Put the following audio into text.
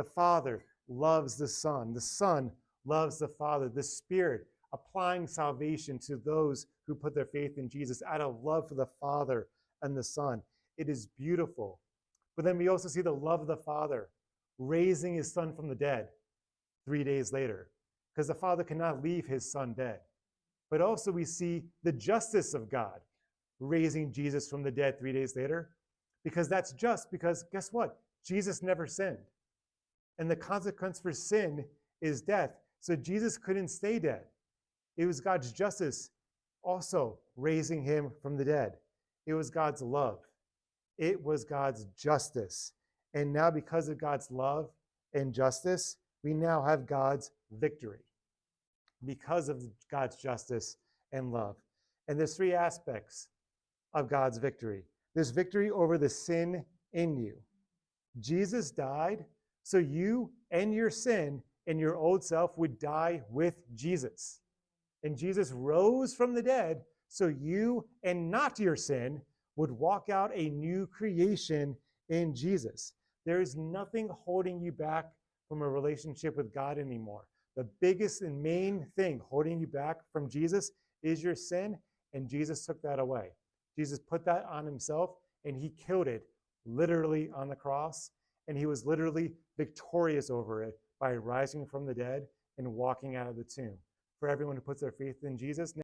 The Father loves the Son loves the Father, the Spirit applying salvation to those who put their faith in Jesus out of love for the Father and the Son. It is beautiful. But then we also see the love of the Father raising his Son from the dead 3 days later, because the Father cannot leave his Son dead. But also we see the justice of God raising Jesus from the dead 3 days later, because that's just because, guess what? Jesus never sinned. And the consequence for sin is death. So Jesus couldn't stay dead. It was God's justice also raising him from the dead. It was God's love. It was God's justice. And now because of God's love and justice, we now have God's victory because of God's justice and love. And there's three aspects of God's victory. There's victory over the sin in you. Jesus died so you and your sin and your old self would die with Jesus. And Jesus rose from the dead so you and not your sin would walk out a new creation in Jesus. There is nothing holding you back from a relationship with God anymore. The biggest and main thing holding you back from Jesus is your sin, and Jesus took that away. Jesus put that on himself, and he killed it literally on the cross, and he was literally victorious over it by rising from the dead and walking out of the tomb. For everyone who puts their faith in Jesus,